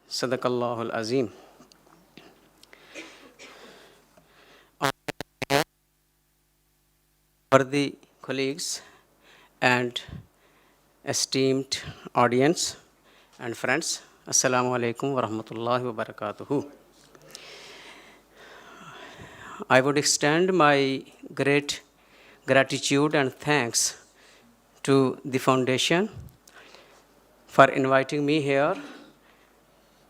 Sadaqallahul Azim. Worthy colleagues and esteemed audience and friends, Assalamu alaikum wa rahmatullahi wa barakatuhu. I would extend my great gratitude and thanks to the foundation for inviting me here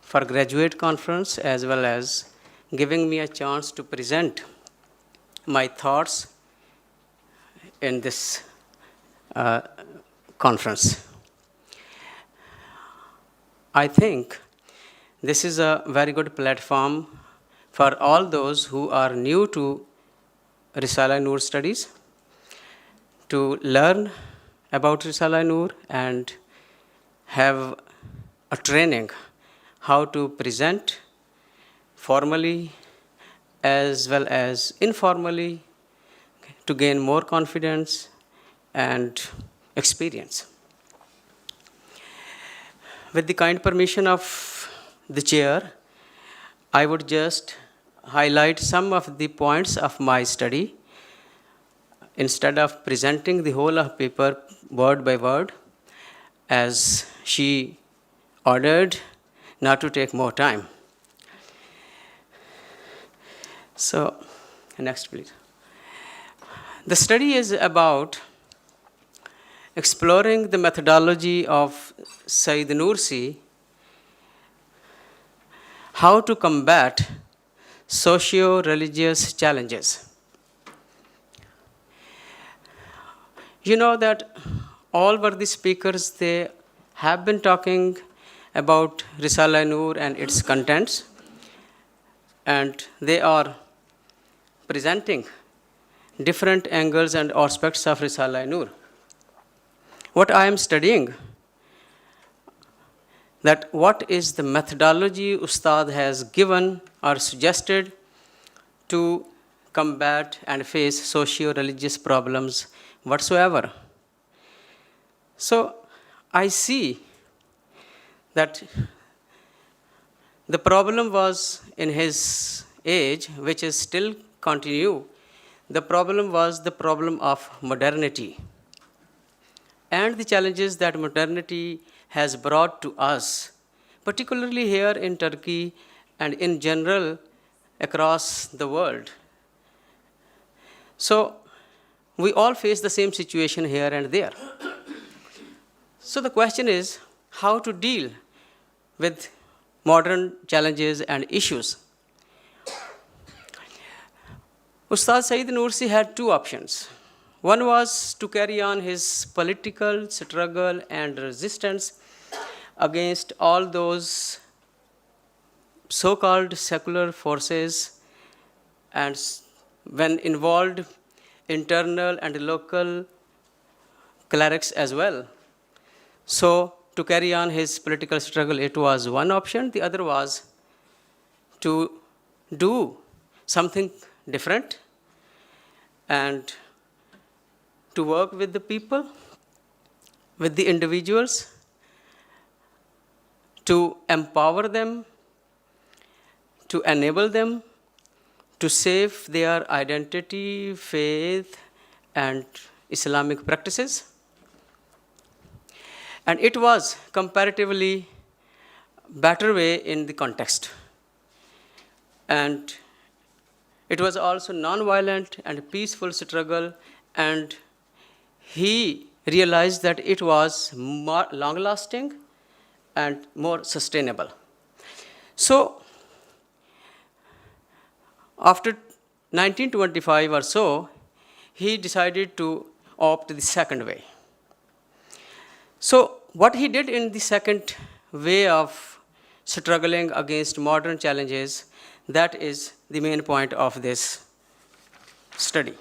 for graduate conference as well as giving me a chance to present my thoughts in this conference. I think this is a very good platform for all those who are new to Risala-e-Noor studies to learn about Risala-e-Noor and have a training how to present formally as well as informally to gain more confidence and experience. With the kind permission of the chair, I would just highlight some of the points of my study instead of presenting the whole of paper word by word, as she ordered not to take more time. So, next please. The study is about exploring the methodology of Sayyid Nursi, how to combat socio-religious challenges. You know that all worthy speakers, they have been talking about Risala-e-Noor and its contents, and they are presenting different angles and aspects of Risala-e-Noor. What I am studying, that what is the methodology Ustad has given or suggested to combat and face socio-religious problems whatsoever. So I see that the problem was in his age, which is still continue. The problem was the problem of modernity and the challenges that modernity has brought to us, particularly here in Turkey and in general across the world. So we all face the same situation here and there. So the question is how to deal with modern challenges and issues. Ustad Sayyid Nursi had two options. One was to carry on his political struggle and resistance against all those so-called secular forces, and when involved internal and local clerics as well. So to carry on his political struggle, it was one option. The other was to do something different and to work with the people, with the individuals, to empower them, to enable them to save their identity, faith, and Islamic practices. And it was comparatively better way in the context. And it was also non-violent and peaceful struggle, and he realized that it was more long-lasting and more sustainable. So after 1925 or so, he decided to opt the second way. So what he did in the second way of struggling against modern challenges, that is the main point of this study.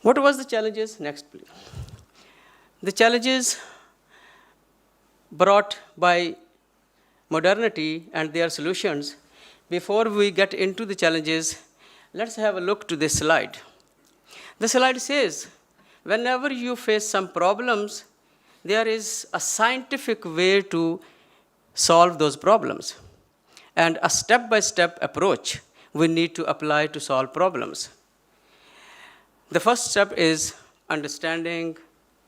What was the challenges? Next, please. The challenges brought by modernity and their solutions. Before we get into the challenges, let's have a look to this slide. The slide says, whenever you face some problems, there is a scientific way to solve those problems and a step-by-step approach we need to apply to solve problems. The first step is understanding,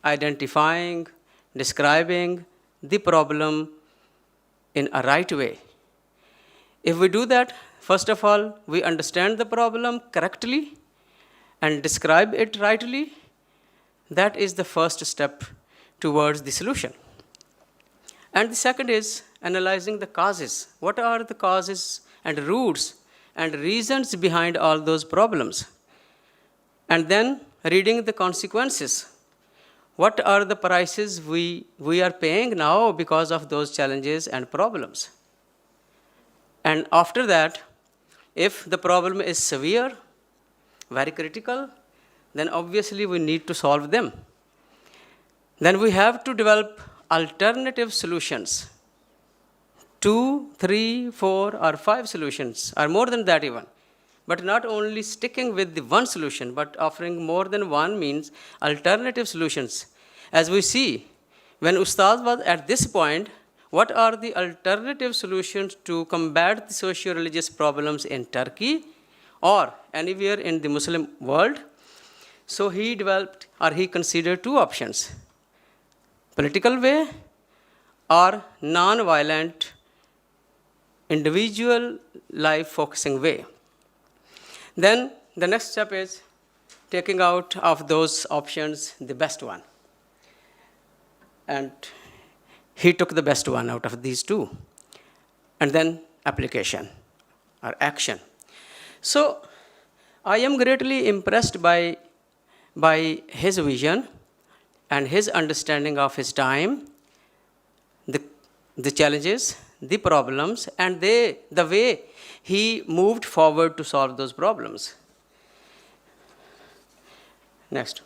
identifying, describing the problem in a right way. If we do that, first of all, we understand the problem correctly and describe it rightly. That is the first step towards the solution. And the second is analyzing the causes. What are the causes and roots and reasons behind all those problems? And then reading the consequences. What are the prices we are paying now because of those challenges and problems? And after that, if the problem is severe, very critical, then obviously we need to solve them. Then we have to develop alternative solutions. 2, 3, 4, or 5 solutions, or more than that even. But not only sticking with the one solution, but offering more than one means alternative solutions. As we see, when Ustad was at this point, what are the alternative solutions to combat the socio-religious problems in Turkey or anywhere in the Muslim world? So he developed, or he considered 2 options: political way or non-violent, individual life-focusing way. Then the next step is taking out of those options the best one. And he took the best one out of these 2. And then application or action. So I am greatly impressed by his vision and his understanding of his time, the challenges, the problems, and the way he moved forward to solve those problems. Next.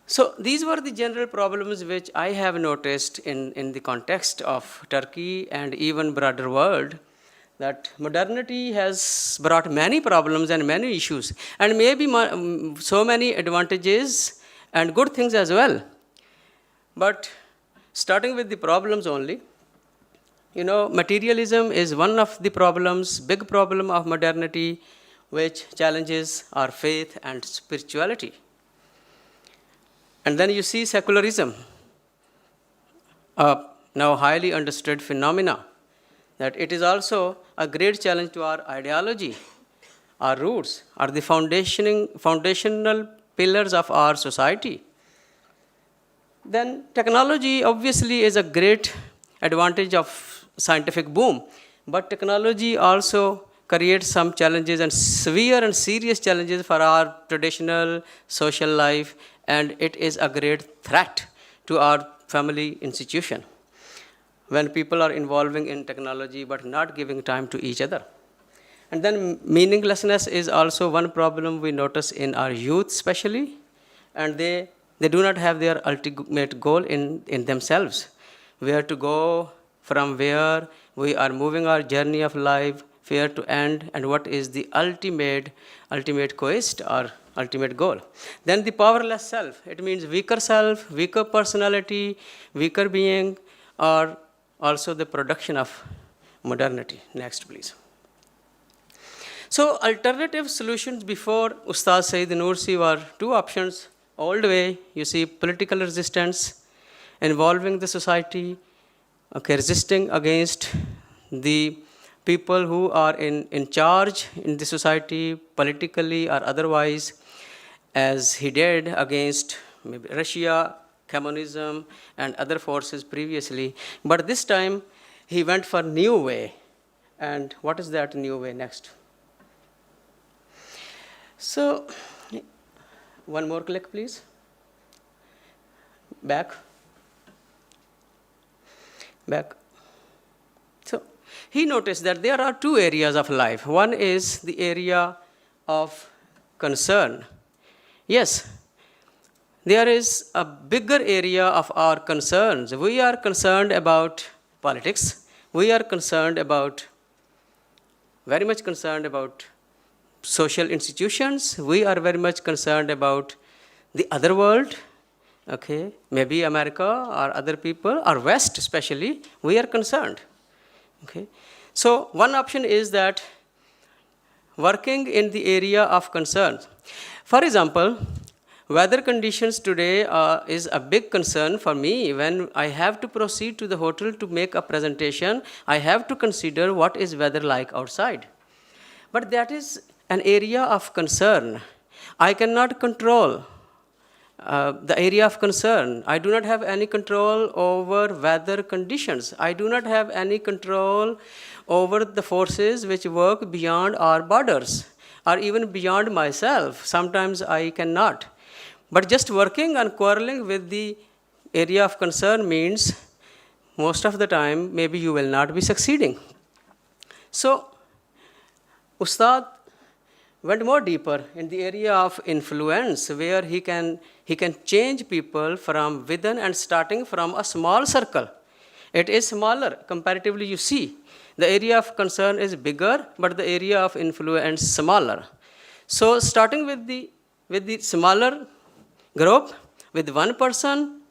So these were the general problems which I have noticed in the context of Turkey and even broader world, that modernity has brought many problems and many issues, and maybe so many advantages and good things as well. But starting with the problems only, materialism is one of the problems, big problem of modernity, which challenges our faith and spirituality. And then you see secularism, a now highly understood phenomena, that it is also a great challenge to our ideology, our roots, are the foundational pillars of our society. Then technology obviously is a great advantage of scientific boom, but technology also creates some challenges and severe and serious challenges for our traditional social life, and it is a great threat to our family institution when people are involving in technology but not giving time to each other. And then meaninglessness is also one problem we notice in our youth especially, and they do not have their ultimate goal in themselves, where to go, from where we are moving our journey of life, where to end, and what is the ultimate quest or ultimate goal. Then the powerless self, it means weaker self, weaker personality, weaker being, or also the production of modernity. Next, please. So alternative solutions before Ustad Sayyid Nursi were 2 options. Old way, you see political resistance, involving the society, resisting against the people who are in charge in the society, politically or otherwise, as he did against maybe Russia, communism, and other forces previously. But this time, he went for new way. And what is that new way? Next. So, one more click, please. Back. So, he noticed that there are 2 areas of life. One is the area of concern. Yes, there is a bigger area of our concerns. We are concerned about politics. We are very much concerned about social institutions. We are very much concerned about the other world. okay, maybe America or other people, or West especially, we are concerned. Okay. So one option is that working in the area of concern. For example, weather conditions today is a big concern for me. When I have to proceed to the hotel to make a presentation, I have to consider what is weather like outside. But that is an area of concern. I cannot control the area of concern. I do not have any control over weather conditions. I do not have any control over the forces which work beyond our borders or even beyond myself. Sometimes I cannot. But just working and quarreling with the area of concern means most of the time maybe you will not be succeeding. So, Ustad went more deeper in the area of influence, where he can change people from within and starting from a small circle. It is smaller comparatively, you see. The area of concern is bigger, but the area of influence smaller. So starting with the smaller group, with one person,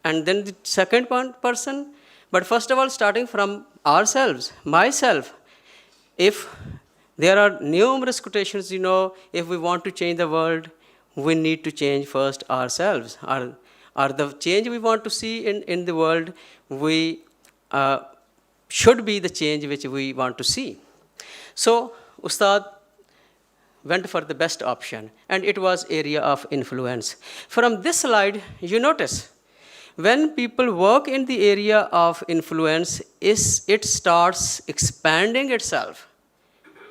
and then the second person. But first of all, starting from ourselves, myself. If there are numerous quotations, if we want to change the world, we need to change first ourselves. Or the change we want to see in the world, we should be the change which we want to see. So, Ustad went for the best option, and it was area of influence. From this slide, you notice, when people work in the area of influence, it starts expanding itself.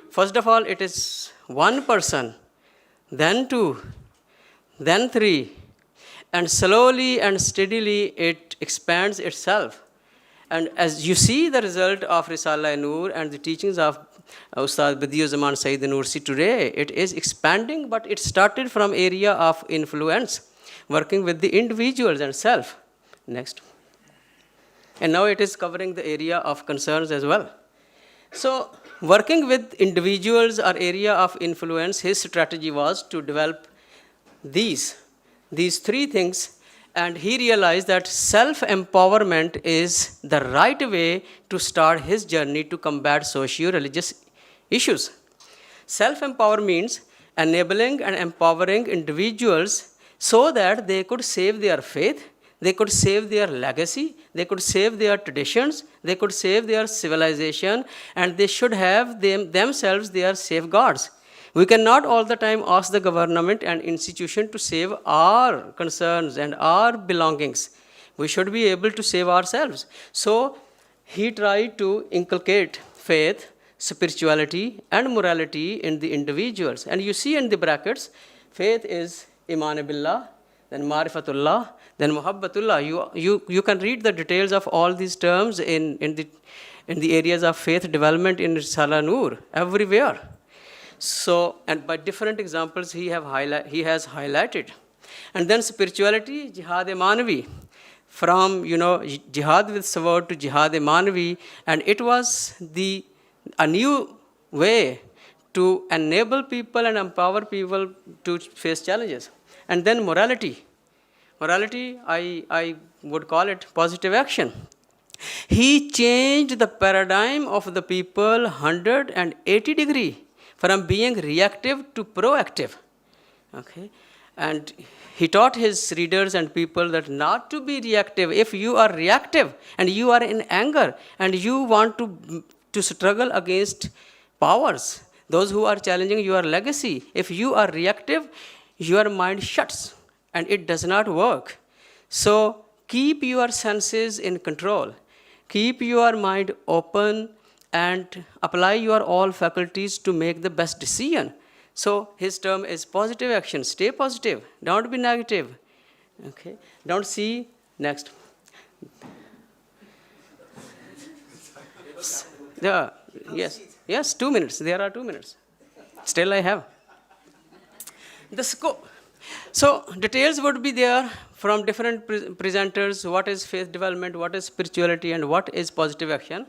First of all, it is one person, then two, then three, and slowly and steadily it expands itself. And as you see the result of Risala-e-Noor and the teachings of Ustad Badiuzzzaman Sayyid Nursi today, it is expanding, but it started from area of influence, working with the individuals and self. Next. And now it is covering the area of concerns as well. So, working with individuals or area of influence, his strategy was to develop these three things, and he realized that self-empowerment is the right way to start his journey to combat socio-religious issues. Self-empower means enabling and empowering individuals so that they could save their faith, they could save their legacy, they could save their traditions, they could save their civilization, and they should have themselves their safeguards. We cannot all the time ask the government and institution to save our concerns and our belongings. We should be able to save ourselves. So he tried to inculcate faith, spirituality, and morality in the individuals. And you see in the brackets, faith is Iman Billah, then Marifatullah, then Muhabbatullah. You can read the details of all these terms in the areas of faith development in Risala-e-Noor, everywhere. So, and by different examples he has highlighted. And then spirituality, Jihad-e-Manavi. From, jihad with sword to Jihad-e-Manavi. And it was a new way to enable people and empower people to face challenges. And then morality. Morality, I would call it positive action. He changed the paradigm of the people 180 degrees. From being reactive to proactive. Okay? And he taught his readers and people that not to be reactive. If you are reactive and you are in anger and you want to struggle against powers, those who are challenging your legacy, if you are reactive, your mind shuts and it does not work. So keep your senses in control. Keep your mind open and apply your all faculties to make the best decision. So his term is positive action. Stay positive. Don't be negative. Okay. Don't see. Next. Yes, 2 minutes. There are 2 minutes. Still I have. The scope. So details would be there from different presenters. What is faith development? What is spirituality? And what is positive action?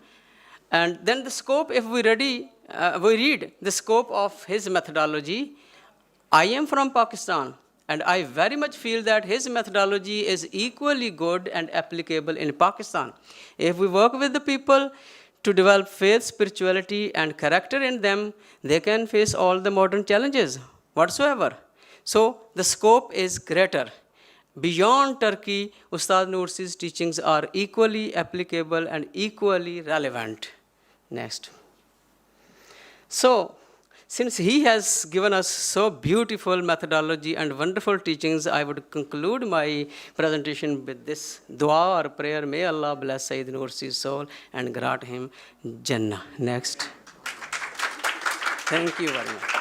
And then the scope, if we read the scope of his methodology. I am from Pakistan. And I very much feel that his methodology is equally good and applicable in Pakistan. If we work with the people to develop faith, spirituality, and character in them, they can face all the modern challenges whatsoever. So the scope is greater. Beyond Turkey, Ustad Nursi's teachings are equally applicable and equally relevant. Next. So, since he has given us so beautiful methodology and wonderful teachings, I would conclude my presentation with this dua or prayer. May Allah bless Sayyid Nursi's soul and grant him Jannah. Next. Thank you very much.